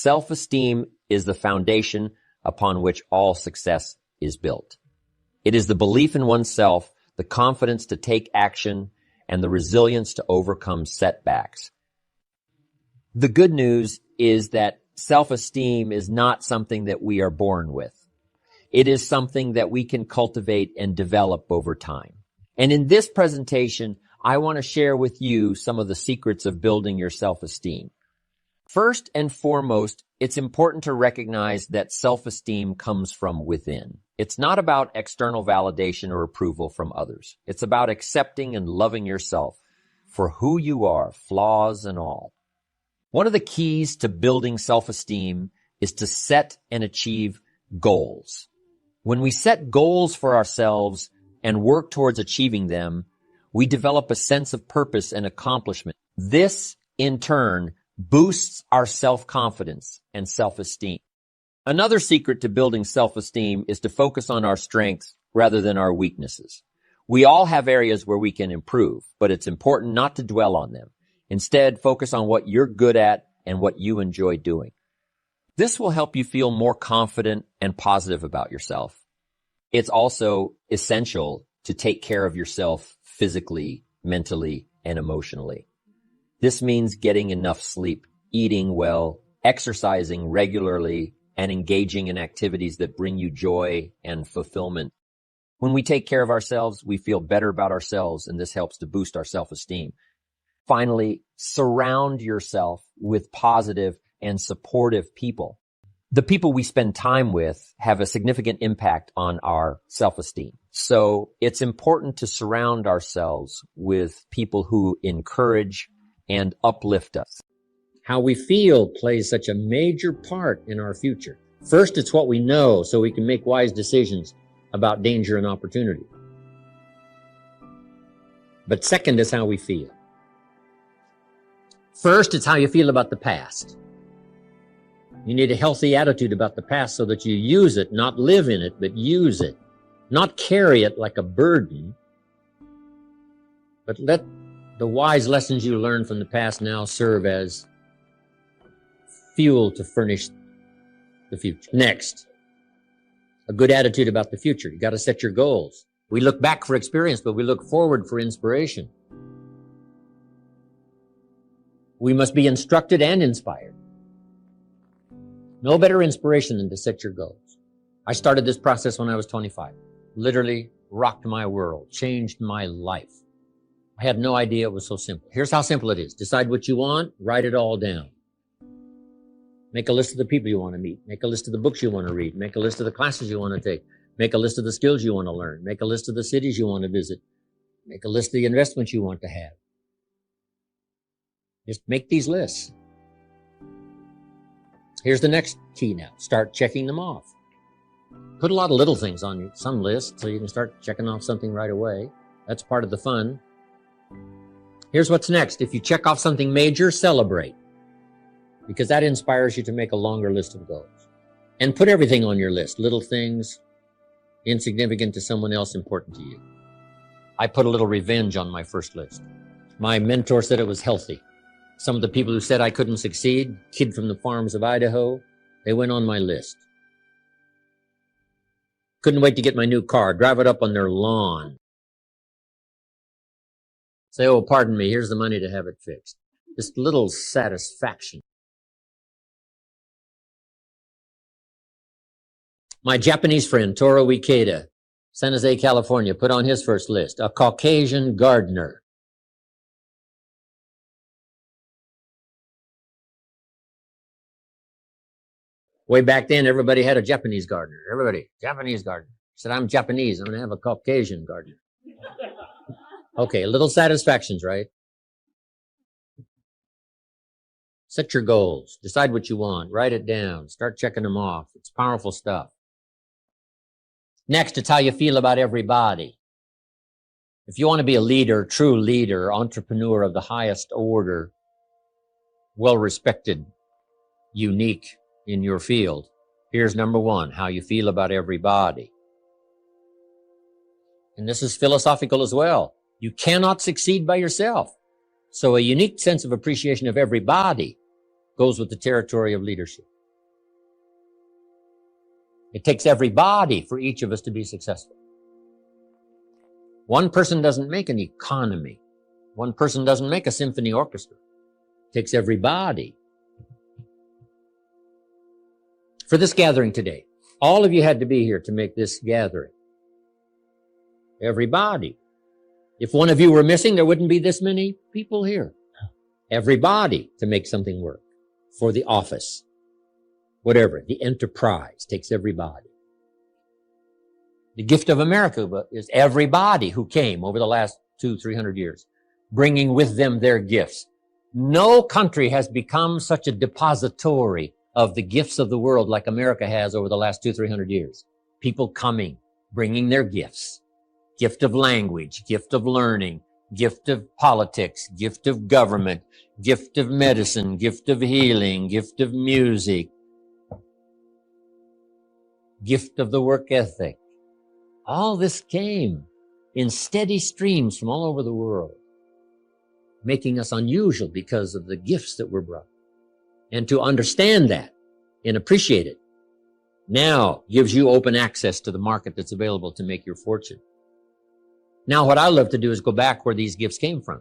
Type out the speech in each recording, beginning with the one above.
Self-esteem is the foundation upon which all success is built. It is the belief in oneself, the confidence to take action, and the resilience to overcome setbacks. The good news is that self-esteem is not something that we are born with. It is something that we can cultivate and develop over time. And in this presentation, I want to share with you some of the secrets of building your self-esteem. First and foremost, it's important to recognize that self-esteem comes from within. It's not about external validation or approval from others. It's about accepting and loving yourself for who you are, flaws and all. One of the keys to building self-esteem is to set and achieve goals. When we set goals for ourselves and work towards achieving them, we develop a sense of purpose and accomplishment. This, in turn, boosts our self-confidence and self-esteem. Another secret to building self-esteem is to focus on our strengths rather than our weaknesses. We all have areas where we can improve, but it's important not to dwell on them. Instead, focus on what you're good at and what you enjoy doing. This will help you feel more confident and positive about yourself. It's also essential to take care of yourself physically, mentally, and emotionally. This means getting enough sleep, eating well, exercising regularly, and engaging in activities that bring you joy and fulfillment. When we take care of ourselves, we feel better about ourselves, and this helps to boost our self-esteem. Finally, surround yourself with positive and supportive people. The people we spend time with have a significant impact on our self-esteem. So it's important to surround ourselves with people who encourage and uplift us. How we feel plays such a major part in our future. First, it's what we know so we can make wise decisions about danger and opportunity. But second is how we feel. First, it's how you feel about the past. You need a healthy attitude about the past so that you use it, not live in it, but use it. Not carry it like a burden, but let the wise lessons you learned from the past now serve as fuel to furnish the future. Next, a good attitude about the future. You got to set your goals. We look back for experience, but we look forward for inspiration. We must be instructed and inspired. No better inspiration than to set your goals. I started this process when I was 25. Literally rocked my world, changed my life. I had no idea it was so simple. Here's how simple it is. Decide what you want, write it all down. Make a list of the people you want to meet. Make a list of the books you want to read. Make a list of the classes you want to take. Make a list of the skills you want to learn. Make a list of the cities you want to visit. Make a list of the investments you want to have. Just make these lists. Here's the next key now. Start checking them off. Put a lot of little things on some list so you can start checking off something right away. That's part of the fun. Here's what's next. If you check off something major, celebrate, because that inspires you to make a longer list of goals. And put everything on your list, little things, insignificant to someone else, important to you. I put a little revenge on my first list. My mentor said it was healthy. Some of the people who said I couldn't succeed, kid from the farms of Idaho, they went on my list. Couldn't wait to get my new car, drive it up on their lawn. Say, oh, pardon me, here's the money to have it fixed. Just little satisfaction. My Japanese friend, Toro Ikeda, San Jose, California, put on his first list, a Caucasian gardener. Way back then, everybody had a Japanese gardener. Everybody, Japanese gardener. Said, I'm Japanese, I'm going to have a Caucasian gardener. Okay, little satisfactions, right? Set your goals. Decide what you want. Write it down. Start checking them off. It's powerful stuff. Next, it's how you feel about everybody. If you want to be a leader, true leader, entrepreneur of the highest order, well-respected, unique in your field, here's number one, how you feel about everybody. And this is philosophical as well. You cannot succeed by yourself. So a unique sense of appreciation of everybody goes with the territory of leadership. It takes everybody for each of us to be successful. One person doesn't make an economy. One person doesn't make a symphony orchestra. It takes everybody. For this gathering today, all of you had to be here to make this gathering. Everybody. If one of you were missing, there wouldn't be this many people here. Everybody to make something work. For the office. Whatever. The enterprise takes everybody. The gift of America is everybody who came over the last 200-300 years, bringing with them their gifts. No country has become such a depository of the gifts of the world like America has over the last 200-300 years. People coming, bringing their gifts. Gift of language, gift of learning, gift of politics, gift of government, gift of medicine, gift of healing, gift of music, gift of the work ethic. All this came in steady streams from all over the world, making us unusual because of the gifts that were brought. And to understand that and appreciate it now gives you open access to the market that's available to make your fortune. Now what I love to do is go back where these gifts came from.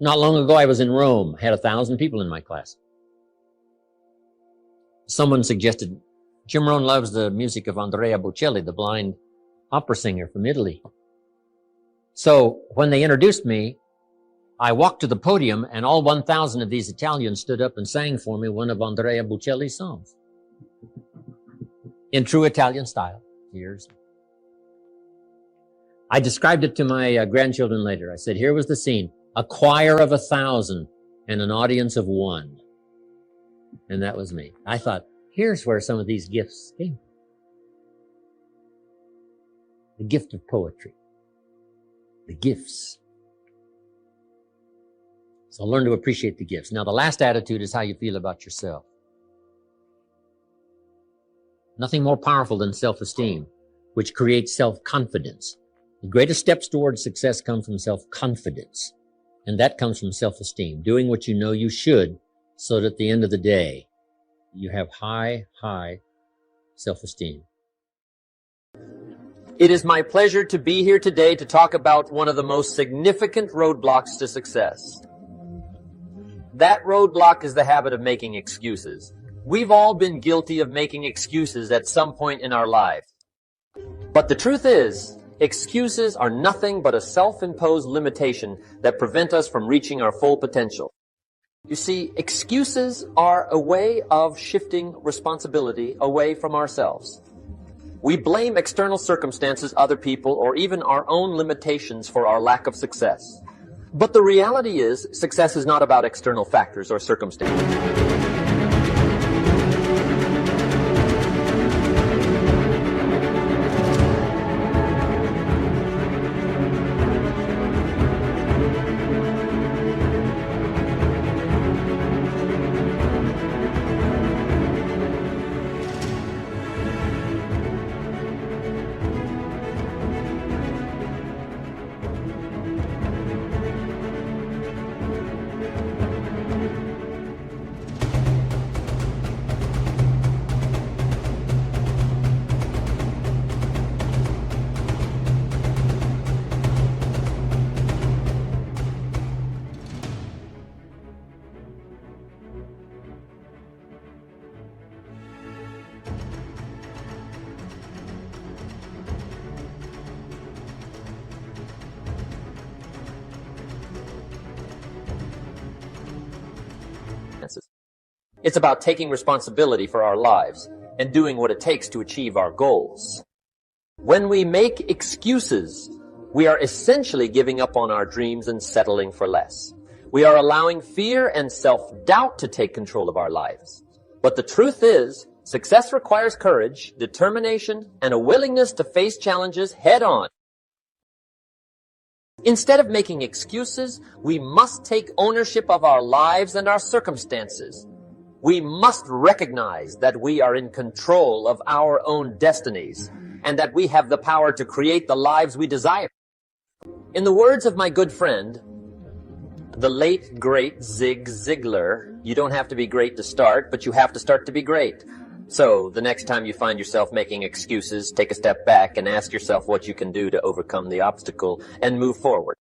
Not long ago, I was in Rome, had 1,000 people in my class. Someone suggested, Jim Rohn loves the music of Andrea Bocelli, the blind opera singer from Italy. So when they introduced me, I walked to the podium and all 1,000 of these Italians stood up and sang for me one of Andrea Bocelli's songs. In true Italian style. Years. I described it to my grandchildren later. I said, here was the scene. A choir of 1,000 and an audience of 1. And that was me. I thought, here's where some of these gifts came from. The gift of poetry. The gifts. So learn to appreciate the gifts. Now, the last attitude is how you feel about yourself. Nothing more powerful than self-esteem, which creates self-confidence. The greatest steps towards success come from self-confidence. And that comes from self-esteem, doing what you know you should so that at the end of the day, you have high self-esteem. It is my pleasure to be here today to talk about one of the most significant roadblocks to success. That roadblock is the habit of making excuses. We've all been guilty of making excuses at some point in our life. But the truth is, excuses are nothing but a self-imposed limitation that prevent us from reaching our full potential. You see, excuses are a way of shifting responsibility away from ourselves. We blame external circumstances, other people, or even our own limitations for our lack of success. But the reality is, success is not about external factors or circumstances. It's about taking responsibility for our lives and doing what it takes to achieve our goals. When we make excuses, we are essentially giving up on our dreams and settling for less. We are allowing fear and self-doubt to take control of our lives. But the truth is, success requires courage, determination, and a willingness to face challenges head-on. Instead of making excuses, we must take ownership of our lives and our circumstances. We must recognize that we are in control of our own destinies and that we have the power to create the lives we desire. In the words of my good friend, the late, great Zig Ziglar, you don't have to be great to start, but you have to start to be great. So, the next time you find yourself making excuses, take a step back and ask yourself what you can do to overcome the obstacle and move forward.